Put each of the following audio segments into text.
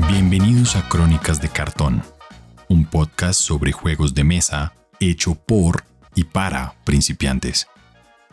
Bienvenidos a Crónicas de Cartón, un podcast sobre juegos de mesa hecho por y para principiantes,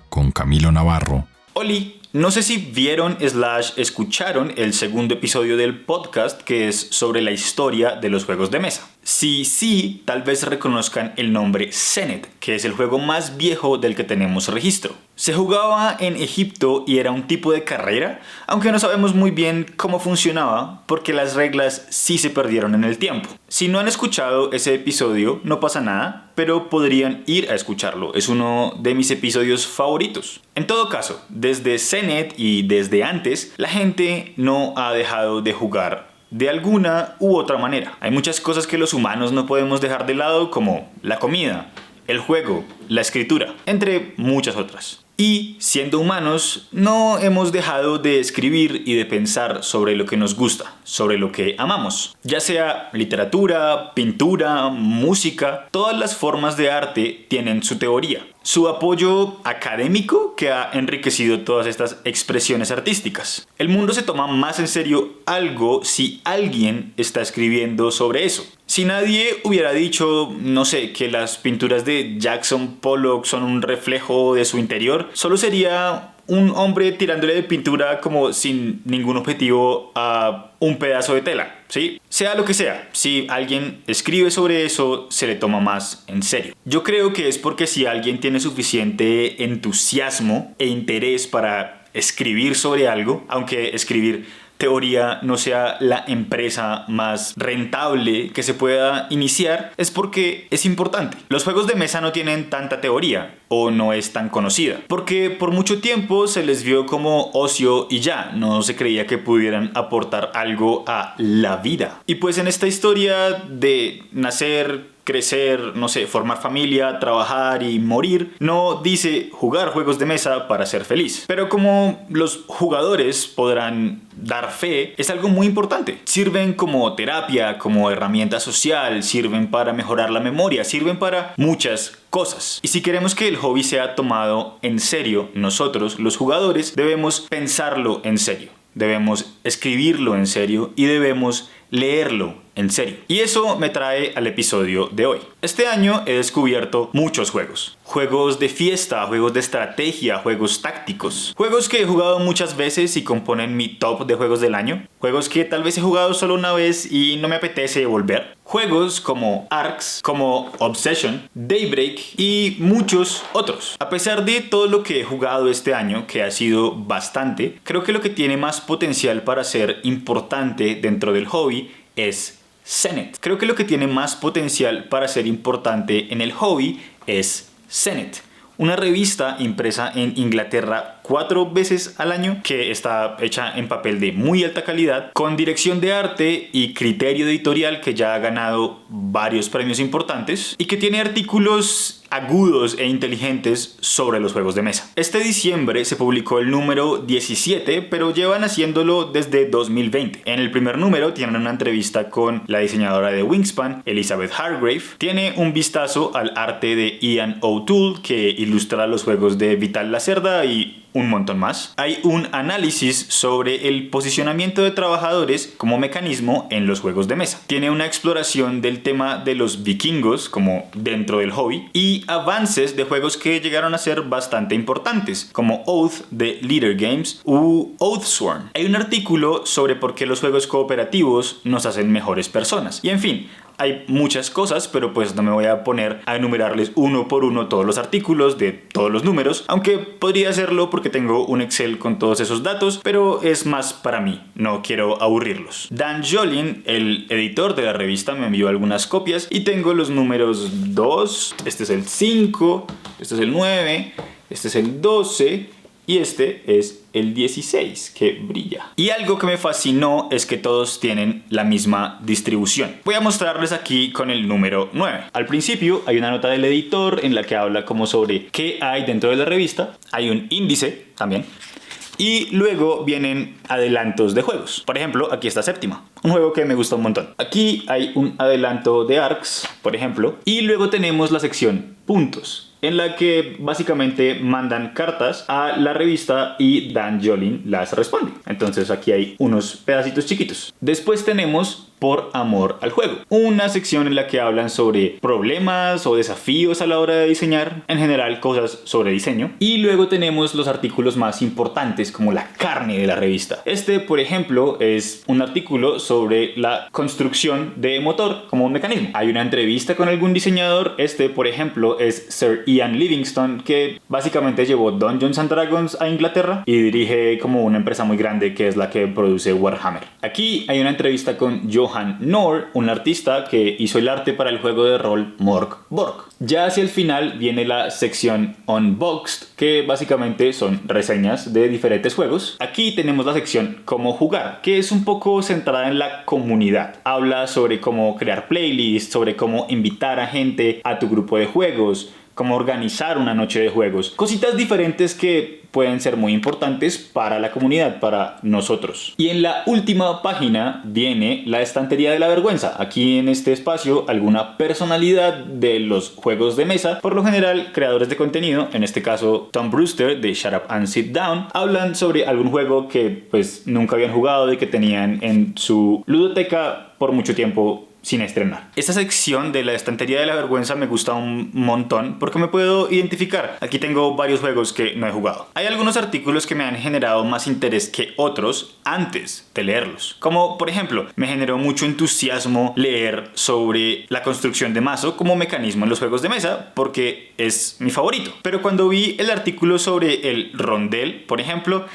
con Camilo Navarro. Oli, no sé si vieron / escucharon el segundo episodio del podcast que es sobre la historia de los juegos de mesa. Si sí, tal vez reconozcan el nombre Senet, que es el juego más viejo del que tenemos registro. Se jugaba en Egipto y era un tipo de carrera, aunque no sabemos muy bien cómo funcionaba porque las reglas sí se perdieron en el tiempo. Si no han escuchado ese episodio, no pasa nada, pero podrían ir a escucharlo. Es uno de mis episodios favoritos. En todo caso, desde Senet y desde antes, la gente no ha dejado de jugar de alguna u otra manera. Hay muchas cosas que los humanos no podemos dejar de lado, como la comida, el juego, la escritura, entre muchas otras. Y, siendo humanos, no hemos dejado de escribir y de pensar sobre lo que nos gusta, sobre lo que amamos. Ya sea literatura, pintura, música, todas las formas de arte tienen su teoría, su apoyo académico que ha enriquecido todas estas expresiones artísticas. El mundo se toma más en serio algo si alguien está escribiendo sobre eso. Si nadie hubiera dicho, no sé, que las pinturas de Jackson Pollock son un reflejo de su interior, solo sería un hombre tirándole de pintura como sin ningún objetivo a un pedazo de tela, ¿sí? Sea lo que sea, si alguien escribe sobre eso, se le toma más en serio. Yo creo que es porque si alguien tiene suficiente entusiasmo e interés para escribir sobre algo, aunque escribir teoría no sea la empresa más rentable que se pueda iniciar, es porque es importante. Los juegos de mesa no tienen tanta teoría o no es tan conocida, porque por mucho tiempo se les vio como ocio y ya, no se creía que pudieran aportar algo a la vida. Y pues en esta historia de nacer, crecer, no sé, formar familia, trabajar y morir, no dice jugar juegos de mesa para ser feliz. Pero como los jugadores podrán dar fe, es algo muy importante. Sirven como terapia, como herramienta social, sirven para mejorar la memoria, sirven para muchas cosas. Y si queremos que el hobby sea tomado en serio, nosotros, los jugadores, debemos pensarlo en serio, debemos escribirlo en serio y debemos leerlo en serio. Y eso me trae al episodio de hoy. Este año he descubierto muchos juegos. Juegos de fiesta, juegos de estrategia, juegos tácticos. Juegos que he jugado muchas veces y componen mi top de juegos del año. Juegos que tal vez he jugado solo una vez y no me apetece volver. Juegos como Arx, como Obsession, Daybreak y muchos otros. A pesar de todo lo que he jugado este año, que ha sido bastante, creo que lo que tiene más potencial para ser importante dentro del hobby es Senet. Creo que lo que tiene más potencial para ser importante en el hobby es Senet, una revista impresa en Inglaterra 4 veces al año, que está hecha en papel de muy alta calidad, con dirección de arte y criterio editorial que ya ha ganado varios premios importantes y que tiene artículos agudos e inteligentes sobre los juegos de mesa. Este diciembre se publicó el número 17, pero llevan haciéndolo desde 2020. En el primer número tienen una entrevista con la diseñadora de Wingspan, Elizabeth Hargrave. Tiene un vistazo al arte de Ian O'Toole, que ilustra los juegos de Vital Lacerda y un montón más. Hay un análisis sobre el posicionamiento de trabajadores como mecanismo en los juegos de mesa. Tiene una exploración del tema de los vikingos como dentro del hobby y avances de juegos que llegaron a ser bastante importantes, como Oath de Leader Games u Oathsworn. Hay un artículo sobre por qué los juegos cooperativos nos hacen mejores personas. Y en fin, hay muchas cosas, pero pues no me voy a poner a enumerarles uno por uno todos los artículos de todos los números, aunque podría hacerlo porque tengo un Excel con todos esos datos, pero es más para mí, no quiero aburrirlos. Dan Jolin, el editor de la revista, me envió algunas copias y tengo los números 2, este es el 5, este es el 9, este es el 12 y este es el 16 que brilla. Y algo que me fascinó es que todos tienen la misma distribución. Voy a mostrarles aquí con el número 9. Al principio hay una nota del editor en la que habla como sobre qué hay dentro de la revista. Hay un índice también. Y luego vienen adelantos de juegos. Por ejemplo, aquí está Séptima, un juego que me gusta un montón. Aquí hay un adelanto de Arx, por ejemplo. Y luego tenemos la sección Puntos, en la que básicamente mandan cartas a la revista y Dan Jolin las responde. Entonces aquí hay unos pedacitos chiquitos. Después tenemos Por Amor al Juego, una sección en la que hablan sobre problemas o desafíos a la hora de diseñar, en general cosas sobre diseño. Y luego tenemos los artículos más importantes, como la carne de la revista. Este, por ejemplo, es un artículo sobre la construcción de motor como un mecanismo. Hay una entrevista con algún diseñador. Este, por ejemplo, es Sir Ian Livingstone, que básicamente llevó Dungeons and Dragons a Inglaterra y dirige como una empresa muy grande que es la que produce Warhammer. Aquí hay una entrevista con Johan Nohr, un artista que hizo el arte para el juego de rol Mork Borg. Ya hacia el final viene la sección Unboxed, que básicamente son reseñas de diferentes juegos. Aquí tenemos la sección Cómo jugar, que es un poco centrada en la comunidad. Habla sobre cómo crear playlists, sobre cómo invitar a gente a tu grupo de juegos, cómo organizar una noche de juegos. Cositas diferentes que pueden ser muy importantes para la comunidad, para nosotros. Y en la última página viene la estantería de la vergüenza. Aquí en este espacio alguna personalidad de los juegos de mesa, por lo general creadores de contenido, en este caso Tom Brewster de Shut Up and Sit Down, hablan sobre algún juego que pues nunca habían jugado y que tenían en su ludoteca por mucho tiempo sin estrenar. Esta sección de la estantería de la vergüenza me gusta un montón porque me puedo identificar. Aquí tengo varios juegos que no he jugado. Hay algunos artículos que me han generado más interés que otros antes de leerlos. Como por ejemplo, me generó mucho entusiasmo leer sobre la construcción de mazo como mecanismo en los juegos de mesa porque es mi favorito. Pero cuando vi el artículo sobre el rondel, por ejemplo,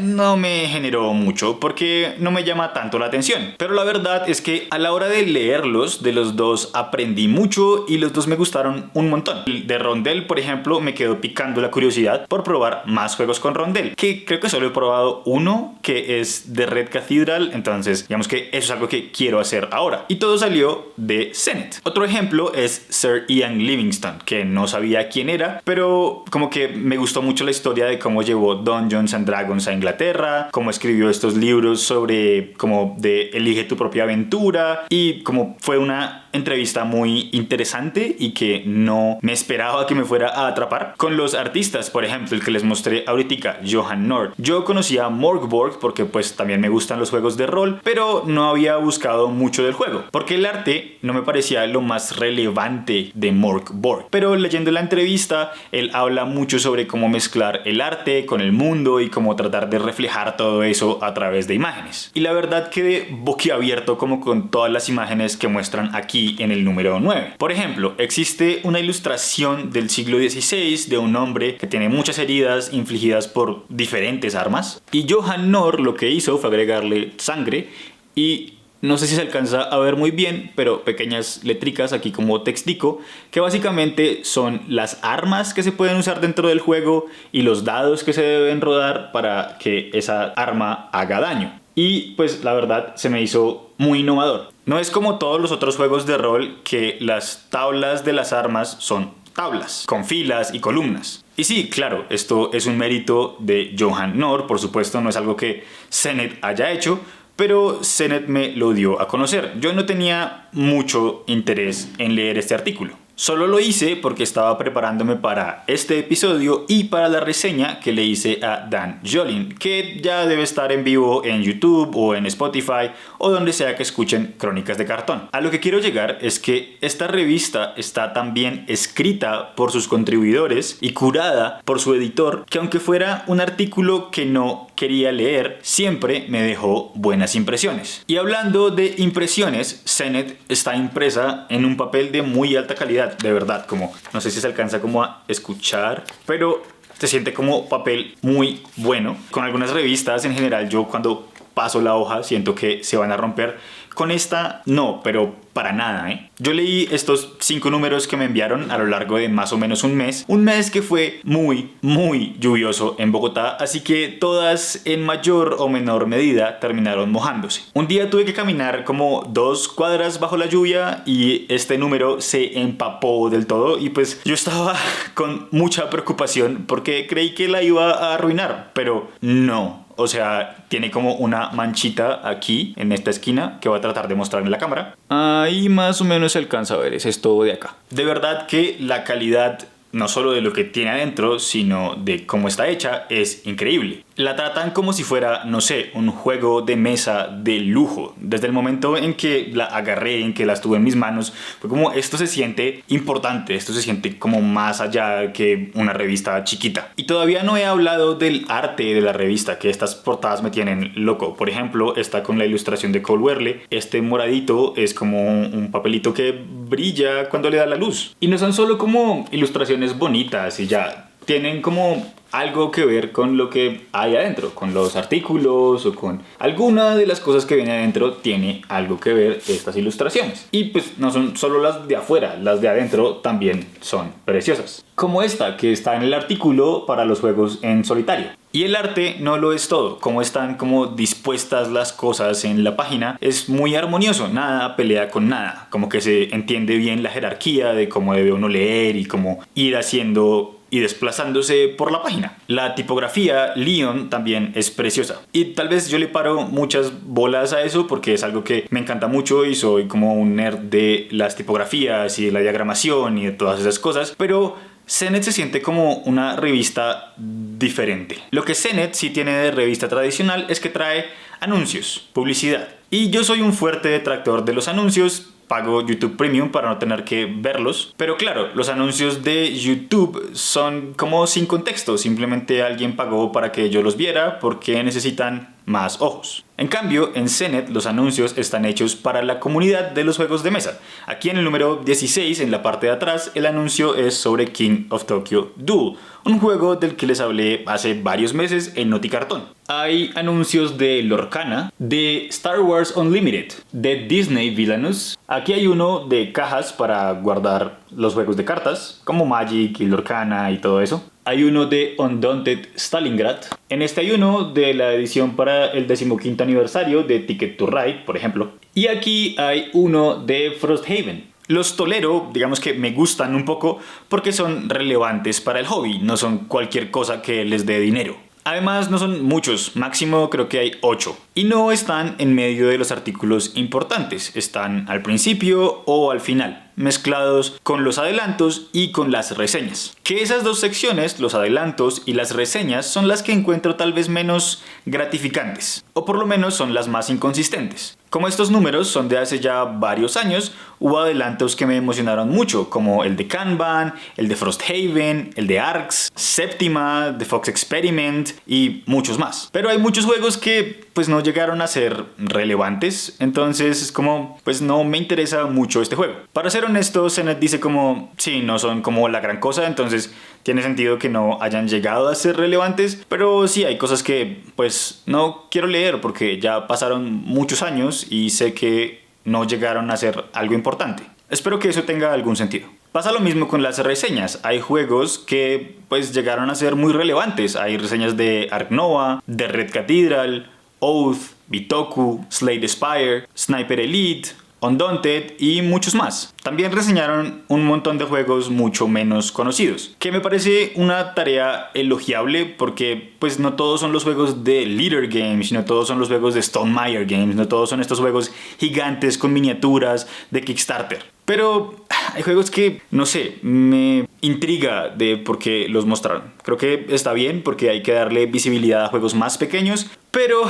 no me generó mucho porque no me llama tanto la atención. Pero la verdad es que a la hora de leerlos, de los dos aprendí mucho y los dos me gustaron un montón. El de rondel, por ejemplo, me quedó picando la curiosidad por probar más juegos con rondel, que creo que solo he probado uno, que es de Red Cathedral. Entonces digamos que eso es algo que quiero hacer ahora, y todo salió de Senet. Otro ejemplo es Sir Ian Livingstone, que no sabía quién era, pero como que me gustó mucho la historia de cómo llevó Dungeons and Dragons a Inglaterra, cómo escribió estos libros sobre como de elige tu propia aventura, y como fue una entrevista muy interesante y que no me esperaba que me fuera a atrapar. Con los artistas, por ejemplo, el que les mostré ahorita, Johan Nohr, yo conocía Mork Borg porque pues también me gustan los juegos de rol, pero no había buscado mucho del juego porque el arte no me parecía lo más relevante de Mork Borg. Pero leyendo la entrevista, él habla mucho sobre cómo mezclar el arte con el mundo y cómo tratar de reflejar todo eso a través de imágenes. Y la verdad quedé boquiabierto como con todas las imágenes que muestran aquí en el número 9. Por ejemplo, existe una ilustración del siglo XVI de un hombre que tiene muchas heridas infligidas por diferentes armas, y Johan Nohr lo que hizo fue agregarle sangre y no sé si se alcanza a ver muy bien, pero pequeñas letricas aquí como textico, que básicamente son las armas que se pueden usar dentro del juego y los dados que se deben rodar para que esa arma haga daño. Y pues la verdad se me hizo muy innovador. No es como todos los otros juegos de rol que las tablas de las armas son tablas con filas y columnas. Y sí, claro, esto es un mérito de Johan Nohr, por supuesto no es algo que Senet haya hecho, pero Senet me lo dio a conocer. Yo no tenía mucho interés en leer este artículo. Solo lo hice porque estaba preparándome para este episodio y para la reseña que le hice a Dan Jolin, que ya debe estar en vivo en YouTube o en Spotify o donde sea que escuchen Crónicas de Cartón. A lo que quiero llegar es que esta revista está tan bien escrita por sus contribuidores y curada por su editor, que aunque fuera un artículo que no quería leer, siempre me dejó buenas impresiones. Y hablando de impresiones, Senet está impresa en un papel de muy alta calidad, de verdad, como no sé si se alcanza como a escuchar, pero se siente como papel muy bueno. Con algunas revistas en general, yo cuando paso la hoja siento que se van a romper. Con esta no, pero para nada, Yo leí estos 5 números que me enviaron a lo largo de más o menos un mes que fue muy, muy lluvioso en Bogotá, así que todas en mayor o menor medida terminaron mojándose. Un día tuve que caminar como 2 cuadras bajo la lluvia y este número se empapó del todo y pues yo estaba con mucha preocupación porque creí que la iba a arruinar, pero no. O sea, tiene como una manchita aquí, en esta esquina, que voy a tratar de mostrar en la cámara. Ahí más o menos se alcanza a ver, es esto de acá. De verdad que la calidad, no solo de lo que tiene adentro, sino de cómo está hecha, es increíble. La tratan como si fuera, no sé, un juego de mesa de lujo. Desde el momento en que la agarré, en que la tuve en mis manos, fue como esto se siente importante, esto se siente como más allá que una revista chiquita. Y todavía no he hablado del arte de la revista, que estas portadas me tienen loco. Por ejemplo, esta con la ilustración de Cole Wehrle, este moradito es como un papelito que brilla cuando le da la luz. Y no son solo como ilustraciones bonitas y ya, tienen como algo que ver con lo que hay adentro, con los artículos o con alguna de las cosas que viene adentro tiene algo que ver estas ilustraciones. Y pues no son solo las de afuera, las de adentro también son preciosas. Como esta que está en el artículo para los juegos en solitario. Y el arte no lo es todo, como están como dispuestas las cosas en la página es muy armonioso, nada pelea con nada, como que se entiende bien la jerarquía de cómo debe uno leer y cómo ir haciendo y desplazándose por la página. La tipografía Leon también es preciosa y tal vez yo le paro muchas bolas a eso porque es algo que me encanta mucho y soy como un nerd de las tipografías y de la diagramación y de todas esas cosas, pero Zenit se siente como una revista diferente. Lo que Zenit sí tiene de revista tradicional es que trae anuncios, publicidad. Y yo soy un fuerte detractor de los anuncios. Pago YouTube Premium para no tener que verlos. Pero claro, los anuncios de YouTube son como sin contexto. Simplemente alguien pagó para que yo los viera porque necesitan más ojos. En cambio, en Zenit los anuncios están hechos para la comunidad de los juegos de mesa. Aquí en el número 16, en la parte de atrás, el anuncio es sobre King of Tokyo Duel, un juego del que les hablé hace varios meses en Noticartón. Hay anuncios de Lorcana, de Star Wars Unlimited, de Disney Villainous. Aquí hay uno de cajas para guardar los juegos de cartas, como Magic y Lorcana y todo eso. Hay uno de Undaunted Stalingrad. En este hay uno de la edición para el 15º aniversario de Ticket to Ride, por ejemplo. Y aquí hay uno de Frosthaven. Los tolero, digamos que me gustan un poco porque son relevantes para el hobby, no son cualquier cosa que les dé dinero. Además no son muchos, máximo creo que hay 8. Y no están en medio de los artículos importantes, están al principio o al final, mezclados con los adelantos y con las reseñas. Que esas dos secciones, los adelantos y las reseñas, son las que encuentro tal vez menos gratificantes, o por lo menos son las más inconsistentes. Como estos números son de hace ya varios años, hubo adelantos que me emocionaron mucho, como el de Kanban, el de Frosthaven, el de Arx, Séptima, The Fox Experiment y muchos más. Pero hay muchos juegos que pues no llegaron a ser relevantes, entonces es como pues no me interesa mucho este juego. Para ser honesto, Zenit dice como sí, no son como la gran cosa, entonces tiene sentido que no hayan llegado a ser relevantes, pero sí hay cosas que pues no quiero leer porque ya pasaron muchos años y sé que no llegaron a ser algo importante. Espero que eso tenga algún sentido. Pasa lo mismo con las reseñas. Hay juegos que pues llegaron a ser muy relevantes. Hay reseñas de Ark Nova, de Red Cathedral, Oath, Bitoku, Slay the Spire, Sniper Elite, Undaunted y muchos más. También reseñaron un montón de juegos mucho menos conocidos, que me parece una tarea elogiable porque pues no todos son los juegos de Leader Games, no todos son los juegos de Stonemaier Games, no todos son estos juegos gigantes con miniaturas de Kickstarter. Pero hay juegos que, no sé, me intriga de por qué los mostraron. Creo que está bien porque hay que darle visibilidad a juegos más pequeños, pero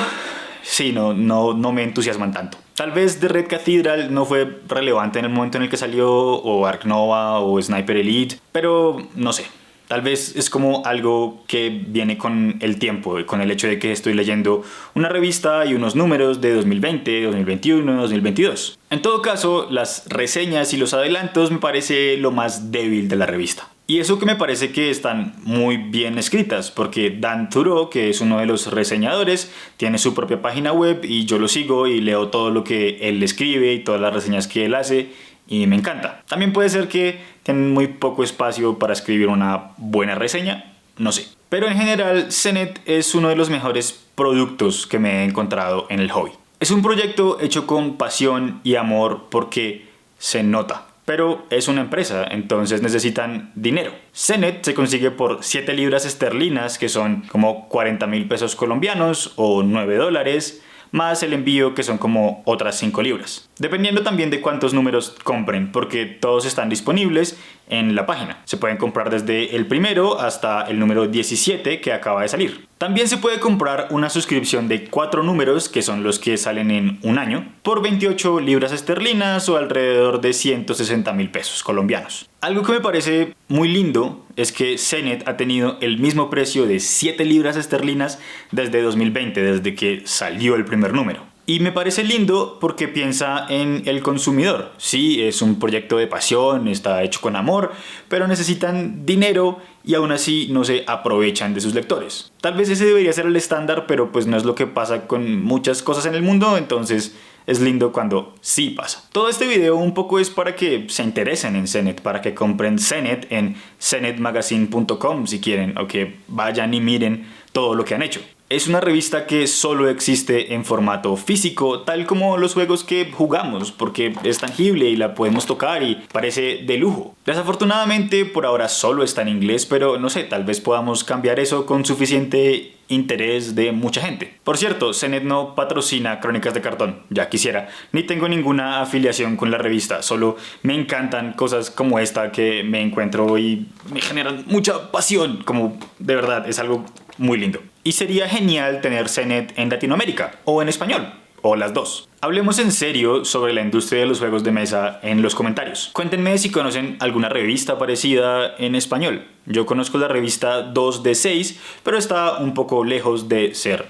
sí, no me entusiasman tanto. Tal vez The Red Cathedral no fue relevante en el momento en el que salió, o Ark Nova, o Sniper Elite, pero no sé. Tal vez es como algo que viene con el tiempo, con el hecho de que estoy leyendo una revista y unos números de 2020, 2021, 2022. En todo caso, las reseñas y los adelantos me parece lo más débil de la revista. Y eso que me parece que están muy bien escritas, porque Dan Thoreau, que es uno de los reseñadores, tiene su propia página web y yo lo sigo y leo todo lo que él escribe y todas las reseñas que él hace y me encanta. También puede ser que tienen muy poco espacio para escribir una buena reseña, no sé. Pero en general, Zenit es uno de los mejores productos que me he encontrado en el hobby. Es un proyecto hecho con pasión y amor porque se nota. Pero es una empresa, entonces necesitan dinero. Zenit se consigue por 7 libras esterlinas, que son como 40.000 pesos colombianos o $9, más el envío, que son como otras 5 libras. Dependiendo también de cuántos números compren, porque todos están disponibles en la página. Se pueden comprar desde el primero hasta el número 17 que acaba de salir. También se puede comprar una suscripción de 4 números, que son los que salen en un año, por 28 libras esterlinas o alrededor de 160.000 pesos colombianos. Algo que me parece muy lindo es que Zenit ha tenido el mismo precio de 7 libras esterlinas desde 2020, desde que salió el primer número. Y me parece lindo porque piensa en el consumidor. Sí, es un proyecto de pasión, está hecho con amor, pero necesitan dinero y aún así no se aprovechan de sus lectores. Tal vez ese debería ser el estándar, pero pues no es lo que pasa con muchas cosas en el mundo, entonces es lindo cuando sí pasa. Todo este video un poco es para que se interesen en Zenit, para que compren Zenit en zenitmagazine.com si quieren, o que vayan y miren todo lo que han hecho. Es una revista que solo existe en formato físico, tal como los juegos que jugamos, porque es tangible y la podemos tocar y parece de lujo. Desafortunadamente por ahora solo está en inglés, pero no sé, tal vez podamos cambiar eso con suficiente interés de mucha gente. Por cierto, Zenit no patrocina Crónicas de Cartón, ya quisiera, ni tengo ninguna afiliación con la revista, solo me encantan cosas como esta que me encuentro y me generan mucha pasión, como de verdad es algo muy lindo. Y sería genial tener Zenit en Latinoamérica o en español, o las dos. Hablemos en serio sobre la industria de los juegos de mesa en los comentarios. Cuéntenme si conocen alguna revista parecida en español. Yo conozco la revista 2D6, pero está un poco lejos de ser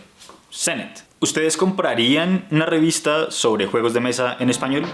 Zenit. ¿Ustedes comprarían una revista sobre juegos de mesa en español?